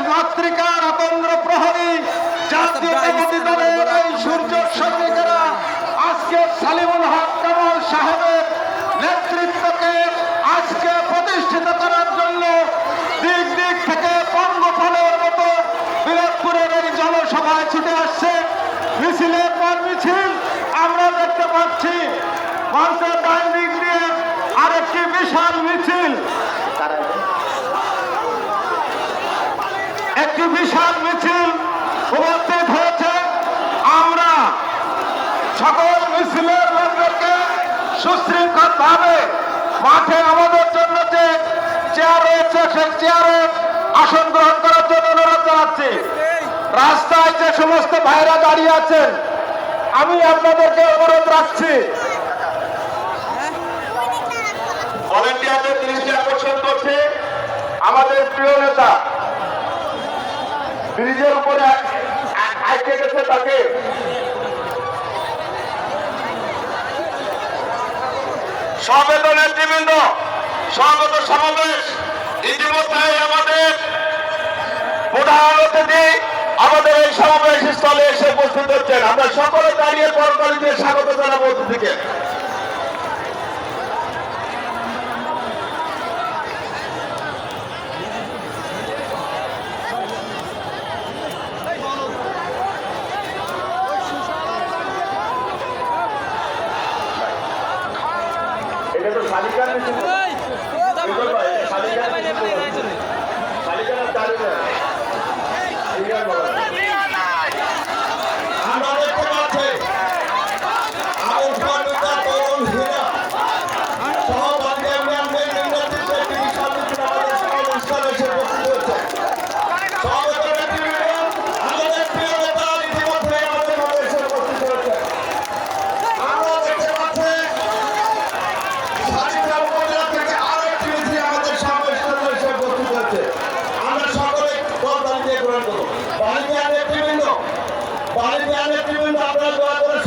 মাতৃকার অতন্দ্র প্রহরী জাতীয়তাবাদী দলের এই সূর্য সৈনিকেরা আজকে সালিমুল হক কামাল সাহেবের নেতৃত্বকে আজকে প্রতিষ্ঠিত করার জন্য দিক দিক থেকে পঙ্গফলের মতো বিরাটপুরের এই জনসভায় ছুটে আসছে। মিছিলের পর মিছিল আমরা দেখতে পাচ্ছি মঞ্চের ডান দিক দিয়ে আরেকটি বিশাল মিছিল, একটি বিশাল মিছিল উপস্থিত হয়েছে। আমরা সকল মিছিলের লোকদেরকে সুশৃঙ্খল ভাবে মাঠে আমাদের জন্য যে চেয়ার রয়েছে সেই চেয়ারে আসন গ্রহণ করার জন্য অনুরোধ জানাচ্ছি। রাস্তায় যে সমস্ত ভাইরা দাঁড়িয়ে আছেন আমি আপনাদেরকে অনুরোধ রাখছি, ভলেন্টিয়ারদের দৃষ্টি আকর্ষণ করছে আমাদের প্রিয় নেতা ব্রিজের উপরে আটকে গেছে, তাকে সমবেত নেতৃবৃন্দ, সমবেত সমাবেশ ইতিমধ্যে আমাদের প্রধান অতিথি আমাদের এই সমাবেশ স্থলে এসে উপস্থিত হচ্ছেন। আমরা সকলে দাঁড়িয়ে করতালিতে স্বাগত জানাবো অতিথিকে। এটা তো শালিকার মিছিল, শালিকার দাঁড়িয়ে আমরা দেখতে পাচ্ছি আপনারা দোয়া করে